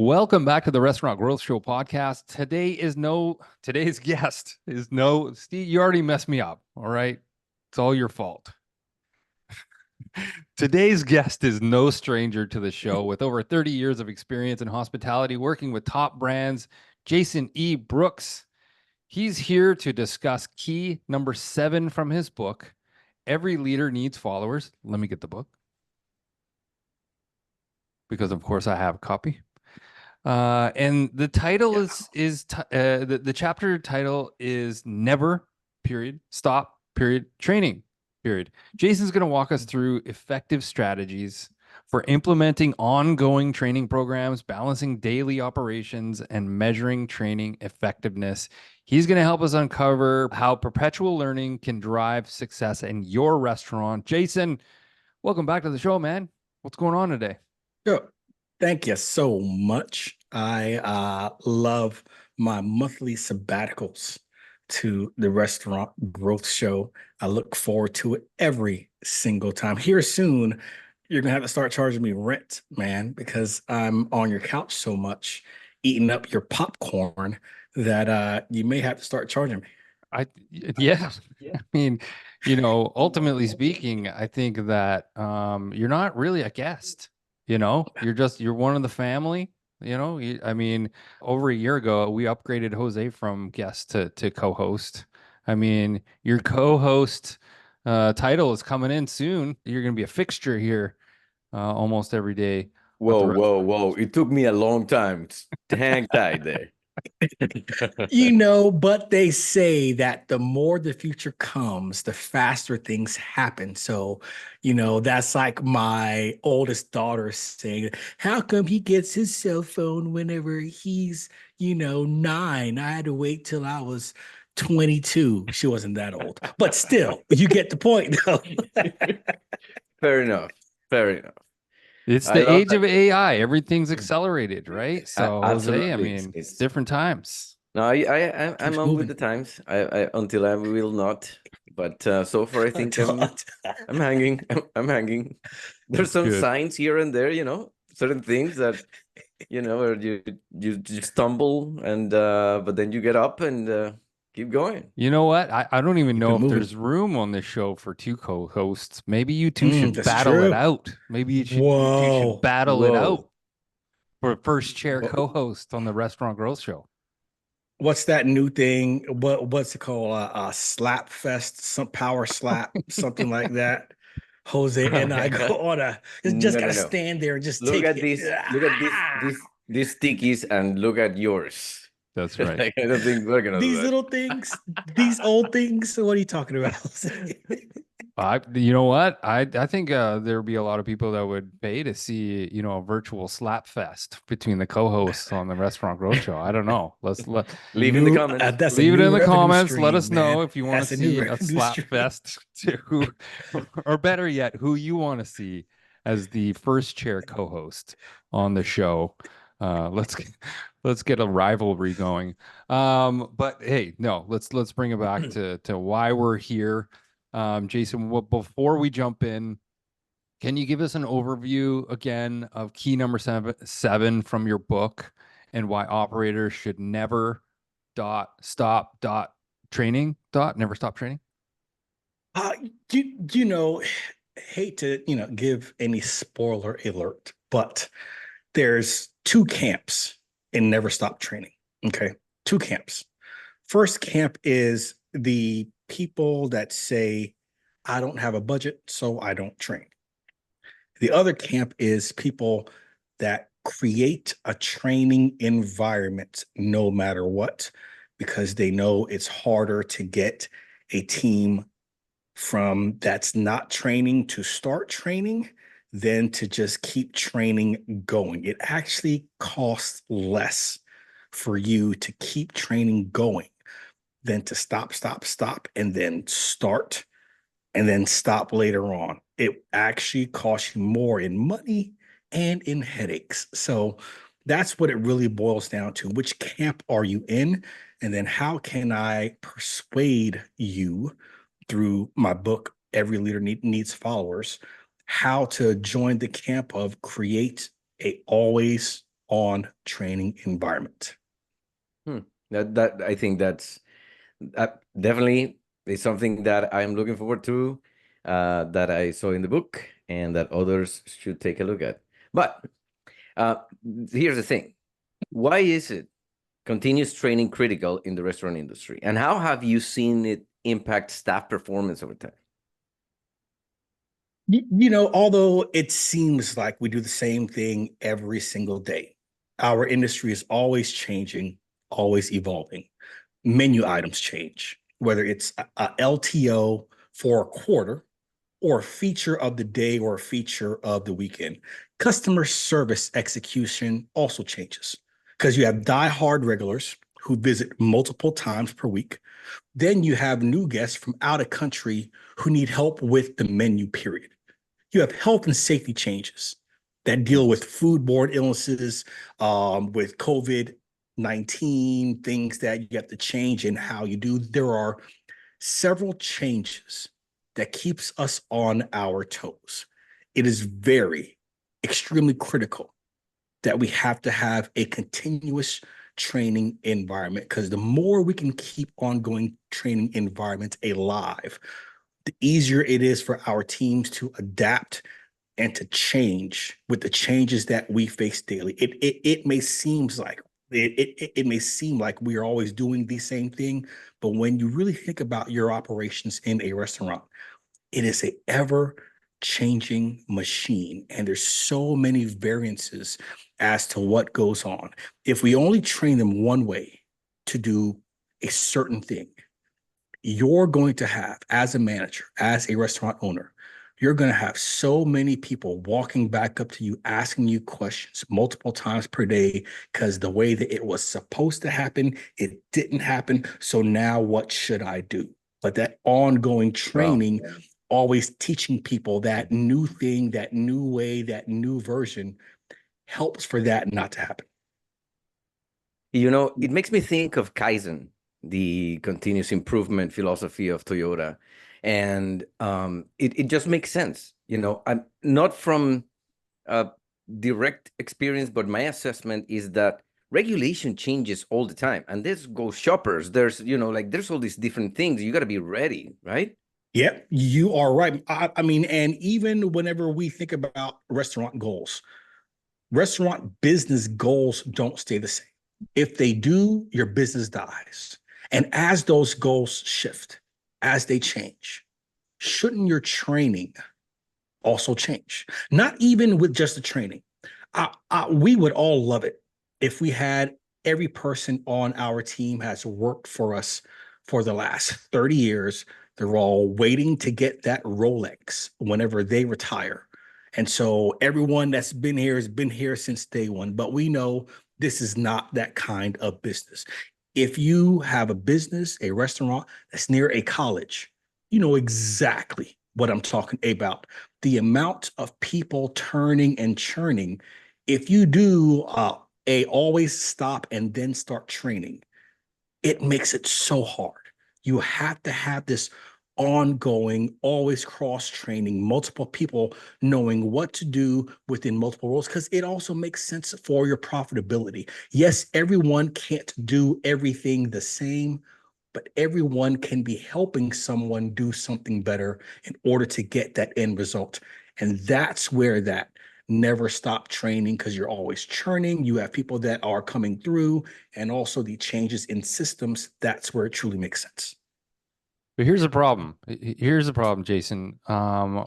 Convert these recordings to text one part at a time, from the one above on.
Welcome back to the Restaurant Growth Show podcast. Today's guest is no Steve. You already messed me up. All right. It's all your fault. Today's guest is no stranger to the show with over 30 years of experience in hospitality, working with top brands. Jason E. Brooks. He's here to discuss key number 7 from his book, Every Leader Needs Followers. Let me get the book because, of course, I have a copy. And the title the chapter title is Never, period, Stop, period, Training, period. Jason's going to walk us through effective strategies for implementing ongoing training programs, balancing daily operations, and measuring training effectiveness. He's going to help us uncover how perpetual learning can drive success in your restaurant. Jason, welcome back to the show, man. What's going on today? Sure. Thank you so much. I love my monthly sabbaticals to the Restaurant Growth Show. I look forward to it every single time. Here soon, you're going to have to start charging me rent, man, because I'm on your couch so much, eating up your popcorn that you may have to start charging me. Yeah. I mean, ultimately speaking, I think that you're not really a guest. You're one of the family. I mean, over a year ago, we upgraded Jose from guest to co-host. I mean, your co-host title is coming in soon. You're going to be a fixture here almost every day. Whoa. It took me a long time to hang tight there. But they say that the more the future comes, the faster things happen. So, that's like my oldest daughter saying, how come he gets his cell phone whenever he's, 9? I had to wait till I was 22. She wasn't that old, but still, you get the point, though. Fair enough. It's the age of AI. Everything's accelerated, right? So, Jose, I mean, it's different times. No, I'm on with the times. I until I will not. But so far, I think I'm hanging. I'm hanging. There's some signs here and there, certain things that, where you stumble and but then you get up and keep going. You know what? I don't even know if there's room on this show for 2 co-hosts. Maybe you two should battle it out. Maybe you should battle it out for first chair co-host on the Restaurant Growth Show. What's that new thing? What's it called? A slap fest, some power slap, something like that. Jose and I go on gotta stand there and just look take at it. This. Look at these stickies and look at yours. That's right. I don't think we're gonna these little things, these old things. What are you talking about? You know what? I think there'd be a lot of people that would pay to see, a virtual slap fest between the co-hosts on the Restaurant Growth Show. I don't know. Leave in the comments. Leave it in the comments. Stream, Let us know man. if you want to see a slap fest or better yet, who you want to see as the first chair co-host on the show. Let's get a rivalry going. But hey, no, let's bring it back to why we're here. Jason, before we jump in, can you give us an overview again of key number 7 from your book and why operators should never stop training? Hate to give any spoiler alert, but there's 2 camps in never stop training. Okay, 2 camps. First camp is the people that say, I don't have a budget, so I don't train. The other camp is people that create a training environment no matter what, because they know it's harder to get a team from that's not training to start training than to just keep training going. It actually costs less for you to keep training going than to stop, and then start, and then stop later on. It actually costs you more in money and in headaches. So that's what it really boils down to. Which camp are you in? And then how can I persuade you through my book, Every Leader Needs Followers, how to join the camp of create a always on training environment. That I think that's definitely is something that I'm looking forward to, that I saw in the book, and that others should take a look at. But here's the thing: why is it continuous training critical in the restaurant industry, and how have you seen it impact staff performance over time? Although it seems like we do the same thing every single day, our industry is always changing, always evolving. Menu items change, whether it's a LTO for a quarter or a feature of the day or a feature of the weekend. Customer service execution also changes because you have diehard regulars who visit multiple times per week. Then you have new guests from out of country who need help with the menu period. You have health and safety changes that deal with foodborne illnesses, with COVID-19, things that you have to change in how you do. There are several changes that keeps us on our toes. It is extremely critical that we have to have a continuous training environment, because the more we can keep ongoing training environments alive, the easier it is for our teams to adapt and to change with the changes that we face daily. It may seem like we are always doing the same thing, but when you really think about your operations in a restaurant, it is a ever changing machine, and there's so many variances as to what goes on. If we only train them one way to do a certain thing, you're going to have, as a manager, as a restaurant owner, you're going to have so many people walking back up to you, asking you questions multiple times per day, because the way that it was supposed to happen, it didn't happen. So now what should I do? But that ongoing training, always teaching people that new thing, that new way, that new version, helps for that not to happen. It makes me think of Kaizen, the continuous improvement philosophy of Toyota. And it just makes sense. I'm not from direct experience, but my assessment is that regulation changes all the time. And this goes shoppers. There's, there's all these different things. You got to be ready, right? Yeah, you are right. I mean, and even whenever we think about restaurant goals, restaurant business goals don't stay the same. If they do, your business dies. And as those goals shift, as they change, shouldn't your training also change? Not even with just the training. We would all love it if we had every person on our team has worked for us for the last 30 years. They're all waiting to get that Rolex whenever they retire. And so everyone that's been here has been here since day one. But we know this is not that kind of business. If you have a business, a restaurant that's near a college, you know exactly what I'm talking about. The amount of people turning and churning. If you do a always stop and then start training, it makes it so hard. You have to have this ongoing, always cross training, multiple people knowing what to do within multiple roles, because it also makes sense for your profitability. Yes, everyone can't do everything the same, but everyone can be helping someone do something better in order to get that end result. And that's where that never stop training, because you're always churning. You have people that are coming through, and also the changes in systems. That's where it truly makes sense. But here's the problem. Here's the problem, Jason.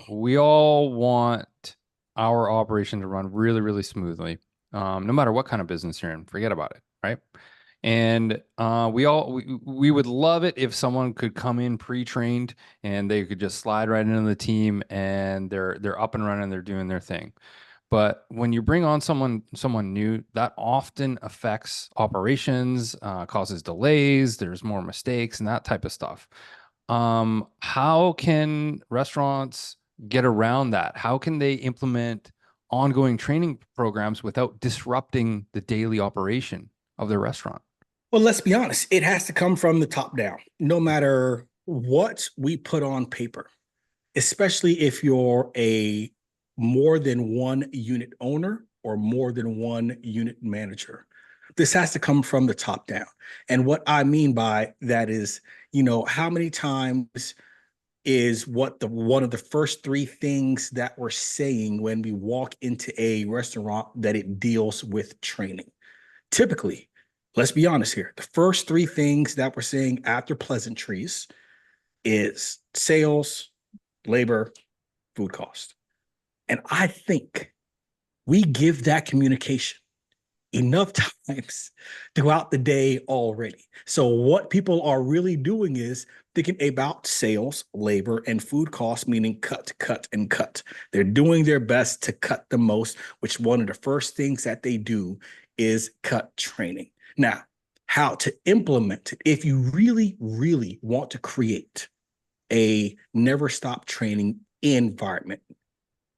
We all want our operation to run really, really smoothly, no matter what kind of business you're in. Forget about it, right? And we would love it if someone could come in pre-trained and they could just slide right into the team and they're up and running, they're doing their thing. But when you bring on someone new, that often affects operations, causes delays, there's more mistakes and that type of stuff. How can restaurants get around that? How can they implement ongoing training programs without disrupting the daily operation of their restaurant? Well, let's be honest. It has to come from the top down, no matter what we put on paper, especially if you're a more than one unit owner. or more than one unit manager. This has to come from the top down. And what I mean by that is, how many times is one of the first three things that we're saying when we walk into a restaurant that it deals with training. Typically, let's be honest here, the first three things that we're saying after pleasantries is sales, labor, food cost. And I think we give that communication enough times throughout the day already. So what people are really doing is thinking about sales, labor, and food costs, meaning cut, cut, and cut. They're doing their best to cut the most, which one of the first things that they do is cut training. Now, how to implement it, if you really, really want to create a never stop training environment,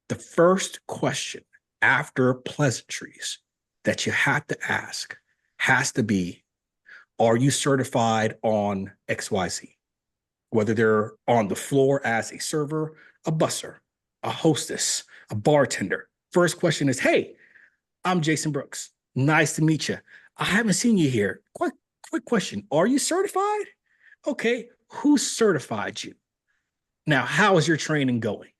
the first question after pleasantries that you have to ask has to be, are you certified on XYZ? Whether they're on the floor as a server, a busser, a hostess, a bartender. First question is, hey, I'm Jason Brooks. Nice to meet you. I haven't seen you here. Quick question. Are you certified? Okay. Who certified you? Now, how is your training going?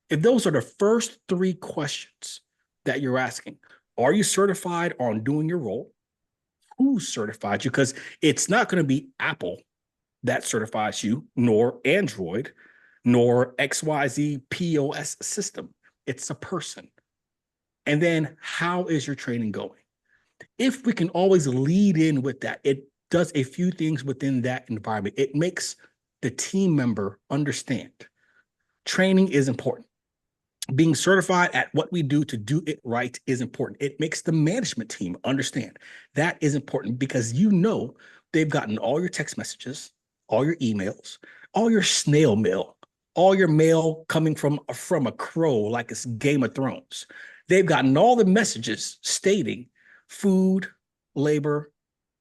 If those are the first three questions that you're asking, are you certified on doing your role? Who certified you? Because it's not going to be Apple that certifies you, nor Android, nor XYZ POS system. It's a person. And then how is your training going? If we can always lead in with that, it does a few things within that environment. It makes the team member understand training is important. Being certified at what we do to do it right is important. It makes the management team understand that is important because they've gotten all your text messages, all your emails, all your snail mail, all your mail coming from a crow like it's Game of Thrones. They've gotten all the messages stating food, labor,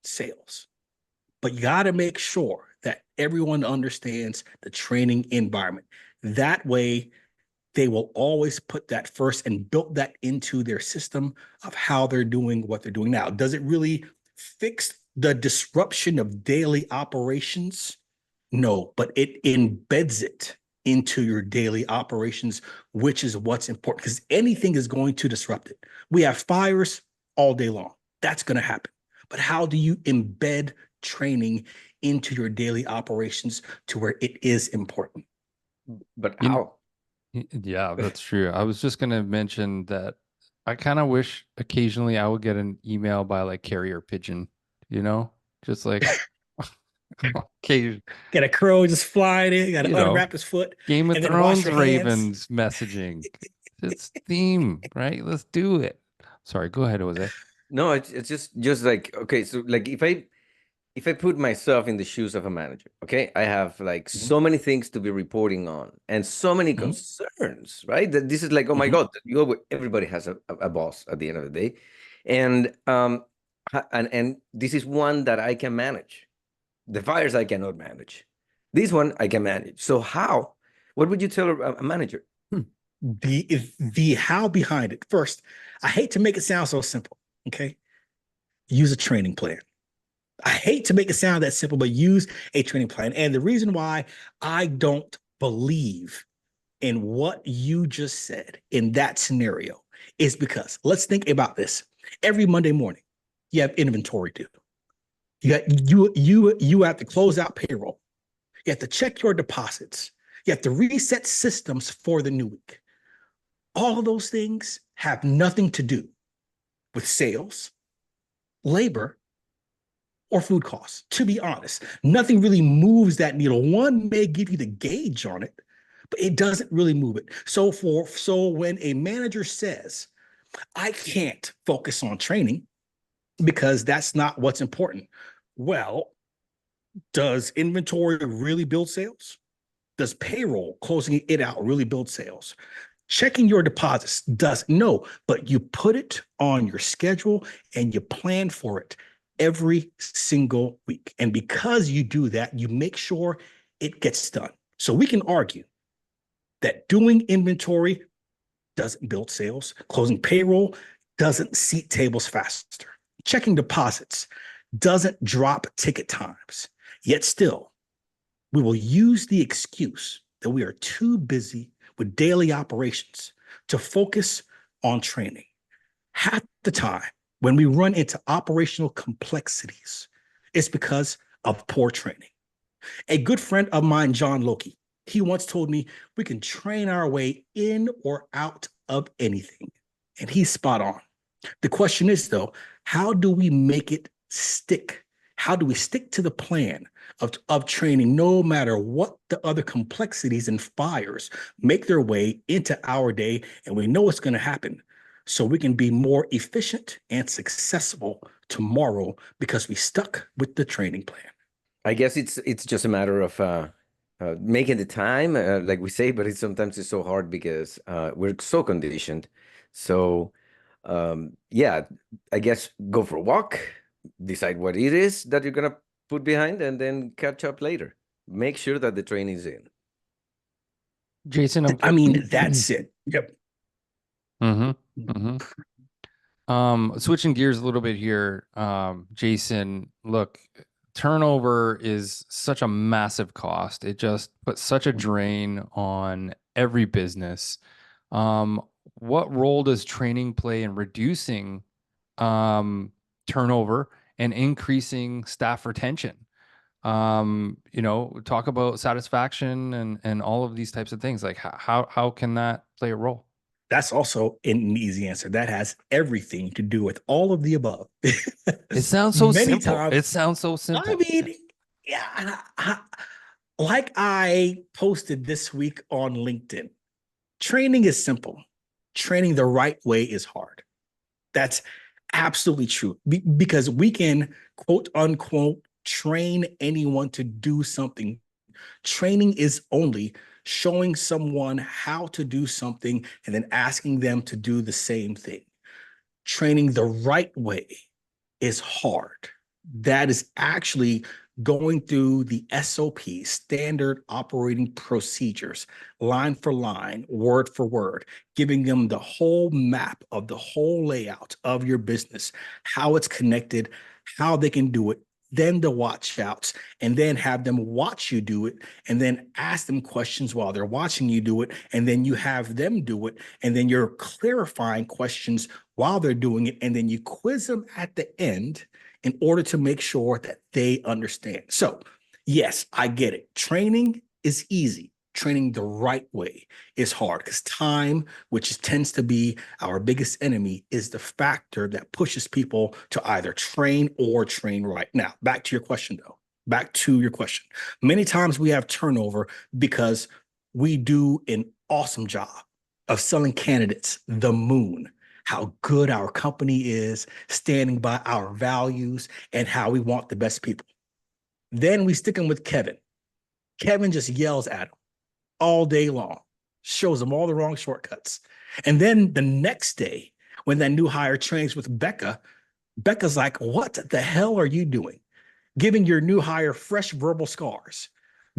sales. But you got to make sure that everyone understands the training environment. That way, they will always put that first and build that into their system of how they're doing what they're doing now. Does it really fix the disruption of daily operations? No, but it embeds it into your daily operations, which is what's important because anything is going to disrupt it. We have fires all day long. That's going to happen. But how do you embed training into your daily operations to where it is important? But how? Yeah, that's true. I was just going to mention that I kind of wish occasionally I would get an email by like carrier pigeon, just like occasion. Get a crow just flying in, got to unwrap his foot. Game of and then wash Thrones your Ravens messaging. It's theme, right? Let's do it. Sorry, go ahead, Jose. No, it's just like, okay, so like if I put myself in the shoes of a manager, okay, I have like so many things to be reporting on and so many concerns, right? That this is like, oh my God, everybody has a boss at the end of the day. And this is one that I can manage. The fires I cannot manage. This one I can manage. So how? What would you tell a manager? The how behind it. First, I hate to make it sound so simple, okay? Use a training plan. I hate to make it sound that simple, but use a training plan. And the reason why I don't believe in what you just said in that scenario is because let's think about this. Every Monday morning, you have inventory due. You have to close out payroll. You have to check your deposits. You have to reset systems for the new week. All of those things have nothing to do with sales, labor, or food costs. To be honest, nothing really moves that needle. One may give you the gauge on it, but it doesn't really move it. So when a manager says, I can't focus on training because that's not what's important. Well, does inventory really build sales? Does payroll, closing it out, really build sales? Checking your deposits does no, but you put it on your schedule and you plan for it every single week. And because you do that, you make sure it gets done. So we can argue that doing inventory doesn't build sales, closing payroll doesn't seat tables faster. Checking deposits doesn't drop ticket times. Yet still, we will use the excuse that we are too busy with daily operations to focus on training. Half the time, when we run into operational complexities, it's because of poor training. A good friend of mine, John Loki, he once told me we can train our way in or out of anything. And he's spot on. The question is, though, how do we make it stick? How do we stick to the plan of training no matter what the other complexities and fires make their way into our day? And we know it's going to happen. So we can be more efficient and successful tomorrow because we stuck with the training plan. I guess it's just a matter of making the time, like we say, but sometimes it's so hard because we're so conditioned. So yeah, I guess go for a walk, decide what it is that you're gonna put behind, and then catch up later. Make sure that the training is in. Jason, I mean, that's it. Yep. Switching gears a little bit here, Jason, look, turnover is such a massive cost. It just puts such a drain on every business. What role does training play in reducing turnover and increasing staff retention? Talk about satisfaction and all of these types of things. Like how can that play a role? That's also an easy answer. That has everything to do with all of the above. It sounds so Many simple. times, It sounds so simple. I mean, yeah, like I posted this week on LinkedIn, training is simple. Training the right way is hard. That's absolutely true because we can, quote unquote, train anyone to do something. Training is only showing someone how to do something and then asking them to do the same thing. Training the right way is hard. That is actually going through the SOP, standard operating procedures, line for line, word for word, giving them the whole map of the whole layout of your business, how it's connected, how they can do it, then the watch outs, and then have them watch you do it, and then ask them questions while they're watching you do it, and then you have them do it, and then you're clarifying questions while they're doing it, and then you quiz them at the end in order to make sure that they understand. So, yes, I get it. Training is easy. Training the right way is hard because time, which tends to be our biggest enemy, is the factor that pushes people to either train or train right. Now, back to your question, though. Back to your question. Many times we have turnover because we do an awesome job of selling candidates the moon, how good our company is, standing by our values, and how we want the best people. Then we stick them with Kevin. Kevin just yells at them all day long, shows them all the wrong shortcuts. And then the next day, when that new hire trains with Becca, Becca's like, what the hell are you doing? Giving your new hire fresh verbal scars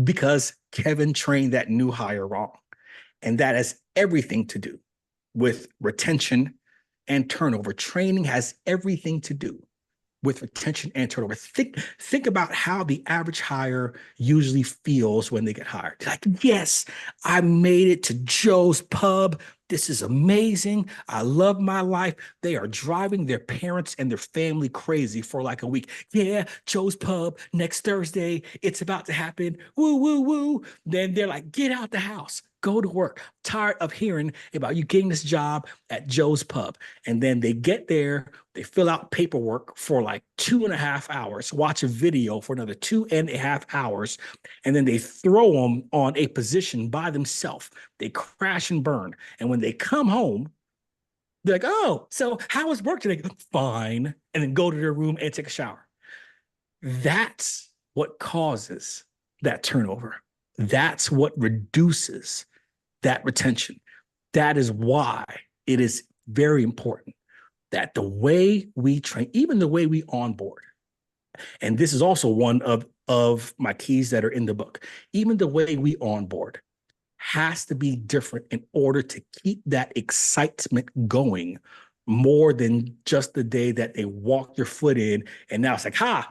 because Kevin trained that new hire wrong. And that has everything to do with retention and turnover. Training has everything to do with retention and turnover. Think about how the average hire usually feels when they get hired. Like, yes, I made it to Joe's Pub. This is amazing. I love my life. They are driving their parents and their family crazy for like a week. Yeah, Joe's Pub next Thursday. It's about to happen. Woo, woo, woo. Then they're like, get out the house. Go to work. Tired of hearing about you getting this job at Joe's Pub. And then they get there, they fill out paperwork for like 2.5 hours, watch a video for another 2.5 hours, and then they throw them on a position by themselves. They crash and burn. And when they come home, they're like, oh, so how was work today? Fine. And then go to their room and take a shower. That's what causes that turnover. That's what reduces that retention. That is why it is very important that the way we train, even the way we onboard, and this is also one of my keys that are in the book, even the way we onboard has to be different in order to keep that excitement going more than just the day that they walked your foot in. And now it's like, ha,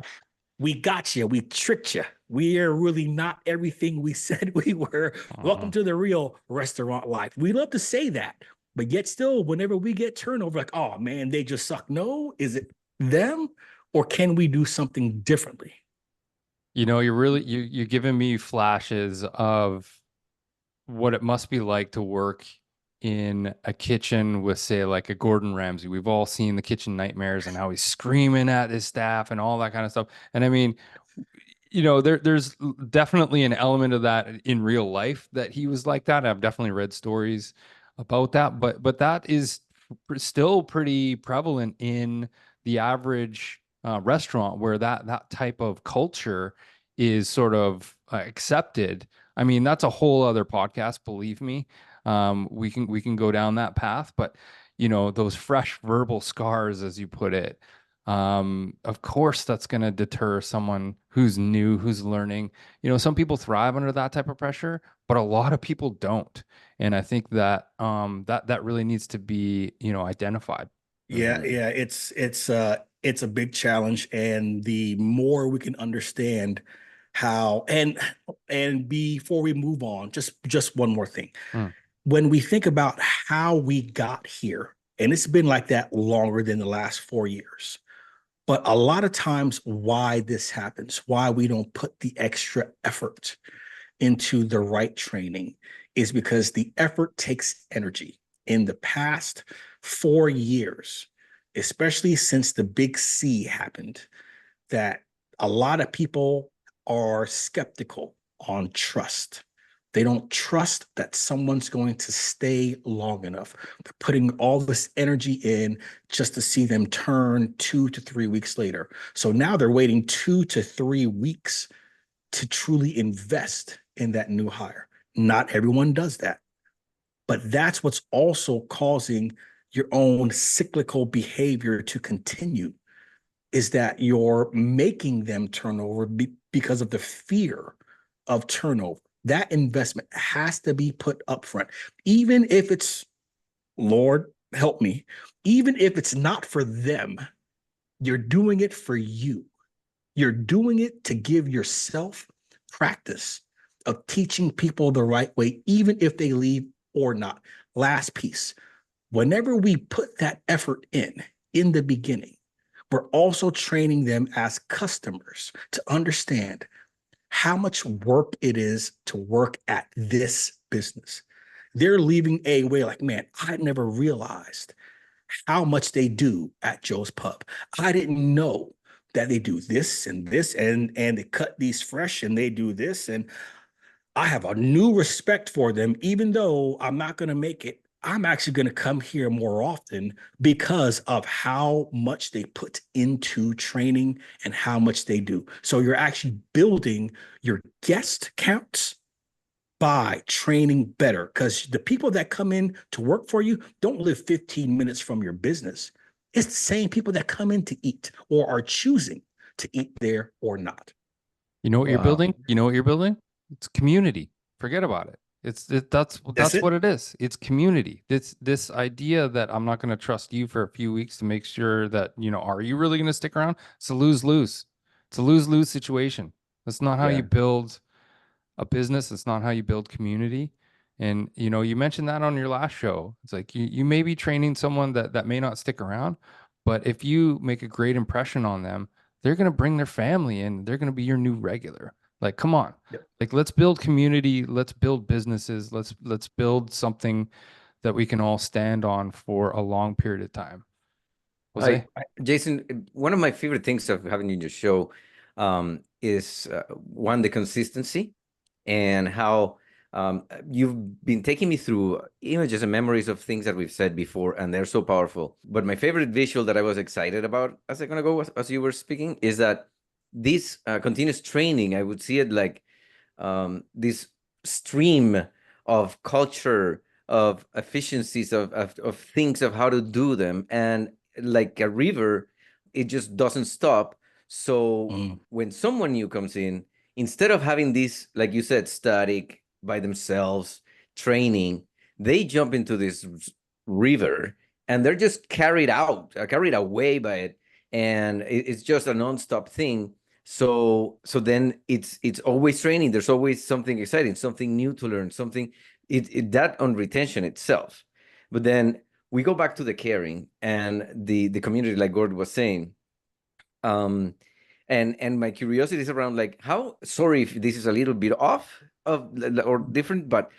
we got you. We tricked you. We are really not everything we said we were. Welcome to the real restaurant life. We love to say that, but yet still, whenever we get turnover, like, oh man, they just suck. No, is it them, or can we do something differently? You know, you're giving me flashes of what it must be like to work in a kitchen with, say, like a Gordon Ramsay. We've all seen the kitchen nightmares and how he's screaming at his staff and all that kind of stuff. And I mean, you know, there's definitely an element of that in real life that he was like that. I've definitely read stories about that, but that is still pretty prevalent in the average restaurant where that type of culture is sort of accepted. I mean, that's a whole other podcast, believe me. We can go down that path, but you know, those fresh verbal scars, as you put it, of course that's going to deter someone who's new, who's learning. You know, some people thrive under that type of pressure, but a lot of people don't. And I think that that really needs to be, you know, identified. Yeah, yeah, it's a big challenge, and the more we can understand how, and before we move on, just one more thing. Mm. When we think about how we got here, and it's been like that longer than the last 4 years, but a lot of times why this happens, why we don't put the extra effort into the right training is because the effort takes energy. In the past 4 years, especially since the big C happened, that a lot of people are skeptical on trust. They don't trust that someone's going to stay long enough. They're putting all this energy in just to see them turn 2 to 3 weeks later. So now they're waiting 2 to 3 weeks to truly invest in that new hire. Not everyone does that, but that's what's also causing your own cyclical behavior to continue, is that you're making them turn over because of the fear of turnover. That investment has to be put up front, even if it's, Lord, help me, even if it's not for them, you're doing it for you. You're doing it to give yourself practice of teaching people the right way, even if they leave or not. Last piece, whenever we put that effort in the beginning, we're also training them as customers to understand how much work it is to work at this business. They're leaving a way like, man, I never realized how much they do at Joe's Pub. I didn't know that they do this and this, and they cut these fresh and they do this. And I have a new respect for them, even though I'm not going to make it. I'm actually going to come here more often because of how much they put into training and how much they do. So you're actually building your guest counts by training better, because the people that come in to work for you don't live 15 minutes from your business. It's the same people that come in to eat or are choosing to eat there or not. You know what you're Wow. building? You know what you're building? It's community. Forget about it. That's That's what it. it is. It's community. This idea that I'm not going to trust you for a few weeks to make sure that, you know, are you really going to stick around? It's a lose-lose. It's a lose-lose situation. That's not how Yeah. you build a business. It's not how you build community. And you know, you mentioned that on your last show. It's like you may be training someone that may not stick around, but if you make a great impression on them, they're going to bring their family in. They're going to be your new regular. Like, come on. Yep. Like, let's build community, let's build businesses, let's build something that we can all stand on for a long period of time. Jose? Jason, one of my favorite things of having you in your show is one, the consistency, and how you've been taking me through images and memories of things that we've said before, and they're so powerful. But my favorite visual that I was excited about as I gonna go as you were speaking is that this continuous training, I would see it like this stream of culture, of efficiencies, of things, of how to do them, and like a river, it just doesn't stop. So when someone new comes in, instead of having this, like you said, static by themselves training, they jump into this river and they're just carried away by it, and it's just a nonstop thing. So then it's always training. There's always something exciting, something new to learn, something that on retention itself. But then we go back to the caring and the community, like Gord was saying. And my curiosity is around, like, how, sorry if this is a little bit off of or different, but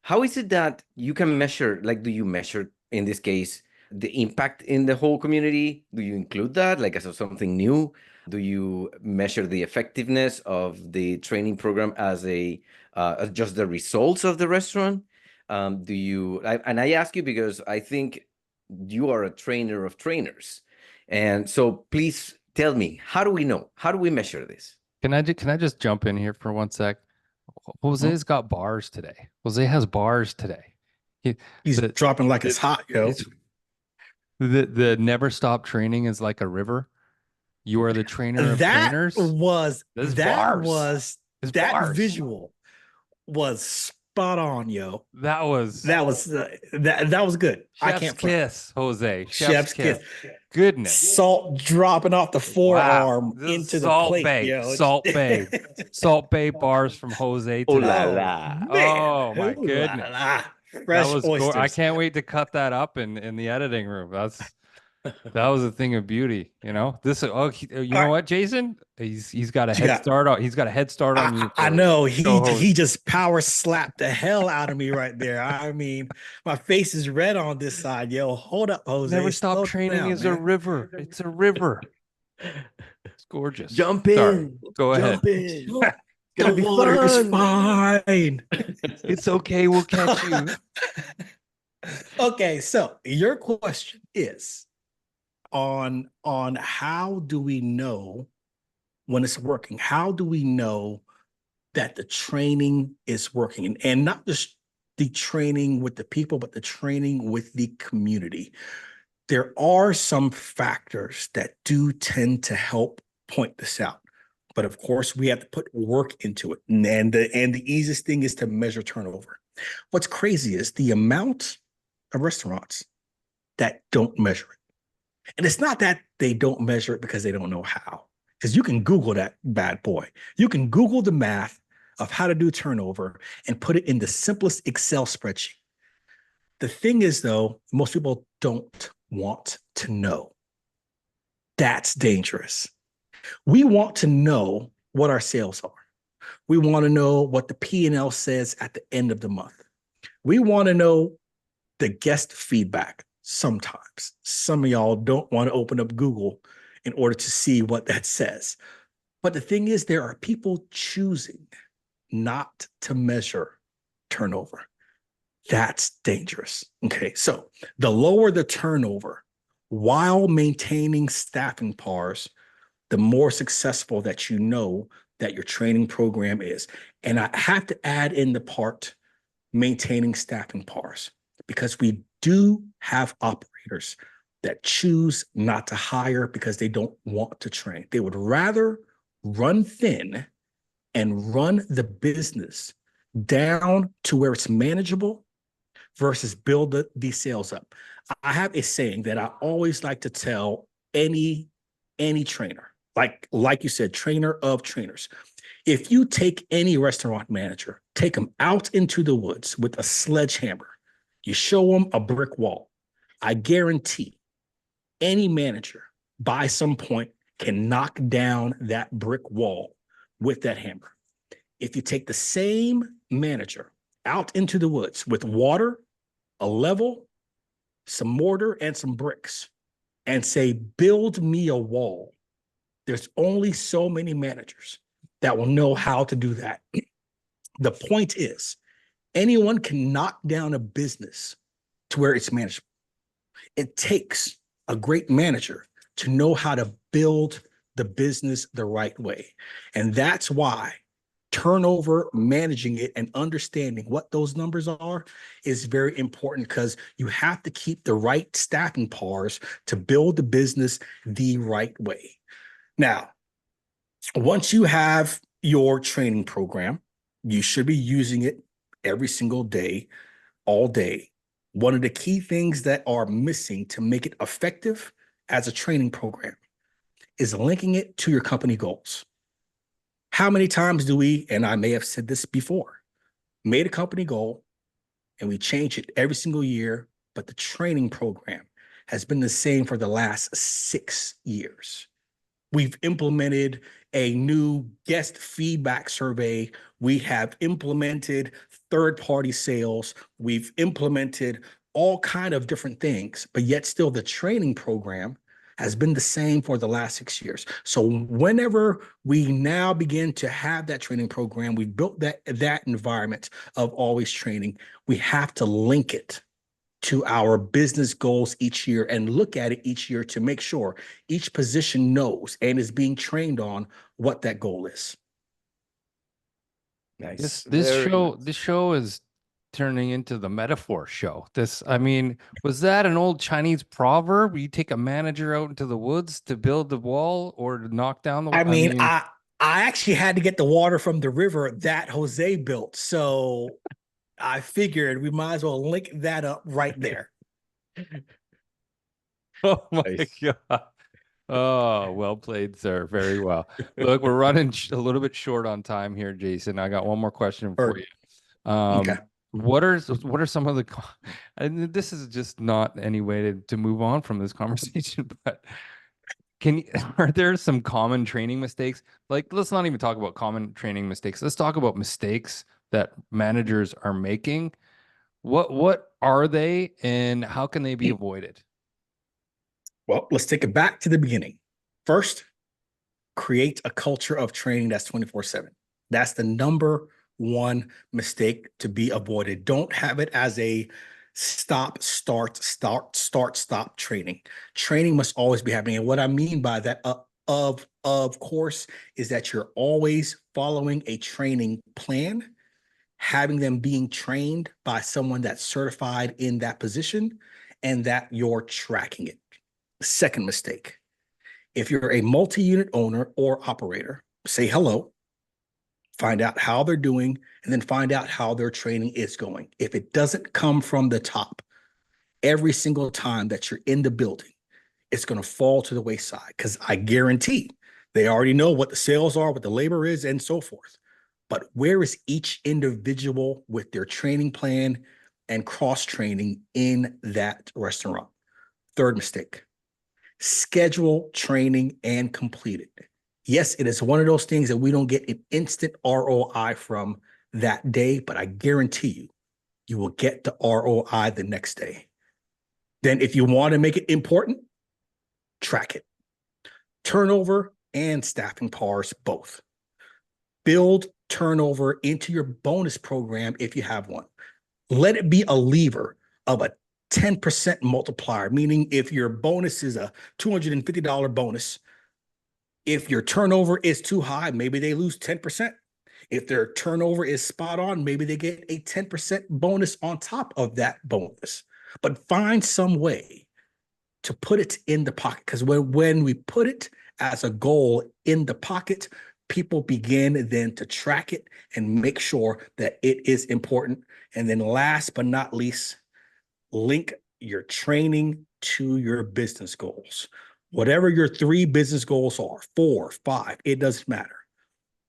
how is it that you can measure, like, do you measure in this case the impact in the whole community? Do you include that like as something new? Do you measure the effectiveness of the training program as just the results of the restaurant? And I ask you because I think you are a trainer of trainers, and so please tell me, how do we know? How do we measure this? Can I just jump in here for one sec? Jose's got bars today. Jose has bars today. He's dropping like it's hot, yo. The never stop training is like a river. You are the trainer of trainers. That visual was spot on, yo. That was good. Chef's I can't kiss, Jose. Chef's kiss. Goodness. Salt dropping off the forearm into the plate, Bay. yo. Salt Bay. Salt Bay bars from Jose today. Oh la la. Oh my goodness. La, la. Fresh oysters. I can't wait to cut that up in the editing room. That was a thing of beauty, you know. What, Jason? He's got a head start on. He's got a head start on you. I know he just power slapped the hell out of me right there. I mean, my face is red on this side. Yo, hold up, Jose. Never stop training is a river. It's a river. It's gorgeous. Jump in. Sorry. Go ahead. Jump in. The water is fine. It's okay. We'll catch you. Okay, so your question is on how do we know when it's working? How do we know that the training is working? And not just the training with the people, but the training with the community. There are some factors that do tend to help point this out. But of course, we have to put work into it. And the easiest thing is to measure turnover. What's crazy is the amount of restaurants that don't measure it. And it's not that they don't measure it because they don't know how. Because you can Google that bad boy. You can Google the math of how to do turnover and put it in the simplest Excel spreadsheet. The thing is, though, most people don't want to know. That's dangerous. We want to know what our sales are. We want to know what the P&L says at the end of the month. We want to know the guest feedback. Sometimes some of y'all don't want to open up Google in order to see what that says. But the thing is, there are people choosing not to measure turnover. That's dangerous. Okay, so the lower the turnover while maintaining staffing pars, the more successful that you know that your training program is. And I have to add in the part maintaining staffing pars, because we do have operators that choose not to hire because they don't want to train. They would rather run thin and run the business down to where it's manageable versus build the sales up. I have a saying that I always like to tell any trainer, like you said, trainer of trainers. If you take any restaurant manager, take them out into the woods with a sledgehammer, you show them a brick wall, I guarantee any manager by some point can knock down that brick wall with that hammer. If you take the same manager out into the woods with water, a level, some mortar, and some bricks, and say, build me a wall, there's only so many managers that will know how to do that. The point is, anyone can knock down a business to where it's manageable. It takes a great manager to know how to build the business the right way. And that's why turnover, managing it, and understanding what those numbers are is very important, because you have to keep the right staffing pars to build the business the right way. Now, once you have your training program, you should be using it every single day, all day, One of the key things that are missing to make it effective as a training program is linking it to your company goals. How many times do we, and I may have said this before, made a company goal and we change it every single year, but the training program has been the same for the last 6 years. We've implemented a new guest feedback survey. We have implemented third-party sales. We've implemented all kind of different things, but yet still the training program has been the same for the last 6 years. So whenever we now begin to have that training program, we've built that environment of always training, we have to link it to our business goals each year and look at it each year to make sure each position knows and is being trained on what that goal is. Nice. This show, Nice. this show is turning into the metaphor show. I mean, was that an old Chinese proverb? You take a manager out into the woods to build the wall or to knock down the wall? I actually had to get the water from the river that Jose built. So I figured we might as well link that up right there. Oh my Nice. God. Oh, well played, sir. Very well. Look, we're running a little bit short on time here, Jason. I got one more question for you. Okay. What are some of the, and this is just not any way to move on from this conversation, but are there some common training mistakes? Like, let's not even talk about common training mistakes. Let's talk about mistakes that managers are making. What are they and how can they be avoided? Well, let's take it back to the beginning. First, create a culture of training that's 24/7. That's the number one mistake to be avoided. Don't have it as a stop, start, stop training. Training must always be happening. And what I mean by that, of course, is that you're always following a training plan, having them being trained by someone that's certified in that position, and that you're tracking it. Second mistake, if you're a multi-unit owner or operator, say hello, find out how they're doing, and then find out how their training is going. If it doesn't come from the top every single time that you're in the building, it's going to fall to the wayside because I guarantee they already know what the sales are, what the labor is, and so forth. But where is each individual with their training plan and cross-training in that restaurant? Third mistake, schedule training and complete it. Yes, it is one of those things that we don't get an instant ROI from that day, but I guarantee you, you will get the ROI the next day. Then if you want to make it important, track it. Turnover and staffing pars both. Build turnover into your bonus program if you have one. Let it be a lever of a 10% multiplier, meaning if your bonus is a $250 bonus, if your turnover is too high, maybe they lose 10%. If their turnover is spot on, maybe they get a 10% bonus on top of that bonus. But find some way to put it in the pocket, because when we put it as a goal in the pocket, people begin then to track it and make sure that it is important. And then last but not least, link your training to your business goals. Whatever your 3 business goals are, 4, 5, it doesn't matter.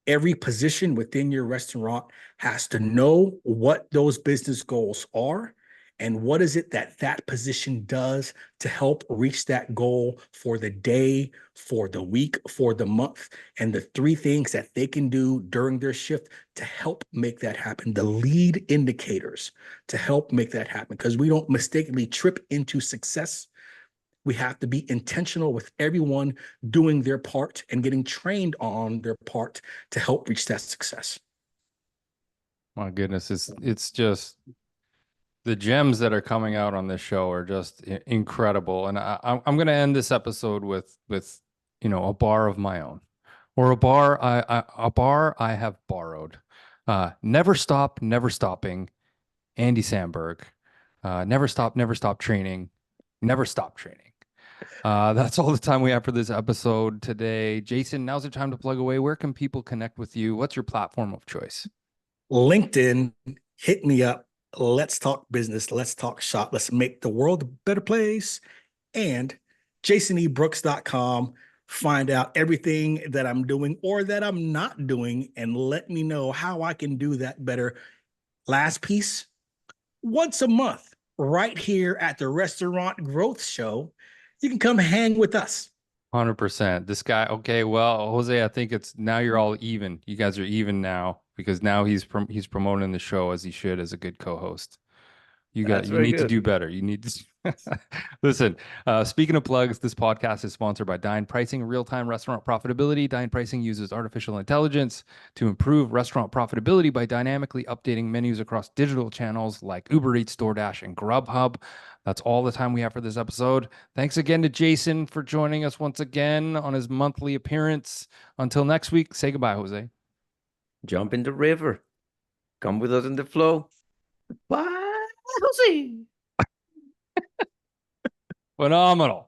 Every position within your restaurant has to know what those business goals are and what is it that that position does to help reach that goal for the day, for the week, for the month, and the 3 things that they can do during their shift to help make that happen, the lead indicators to help make that happen, because we don't mistakenly trip into success. We have to be intentional with everyone doing their part and getting trained on their part to help reach that success. My goodness, it's just the gems that are coming out on this show are just incredible. And I'm going to end this episode with a bar of my own, or a bar I have borrowed. Never stop, never stopping. Andy Samberg. Never stop training. Never stop training. That's all the time we have for this episode today. Jason, now's the time to plug away. Where can people connect with you? What's your platform of choice? LinkedIn, hit me up. let's talk business. Let's talk shop. Let's make the world a better place. And jasonebrooks.com. Find out everything that I'm doing or that I'm not doing and let me know how I can do that better. Last piece, once a month, right here at the Restaurant Growth Show, you can come hang with us. 100%. This guy, okay, well, Jose, I think it's now you're all even. You guys are even now because now he's promoting the show as he should as a good co-host. You need to do better. You need to listen. Speaking of plugs, this podcast is sponsored by Dine Pricing, real-time restaurant profitability. Dine Pricing uses artificial intelligence to improve restaurant profitability by dynamically updating menus across digital channels like Uber Eats, DoorDash, and Grubhub. That's all the time we have for this episode. Thanks again to Jason for joining us once again on his monthly appearance. Until next week, say goodbye, Jose. Jump in the river. Come with us in the flow. Bye, Jose. Phenomenal.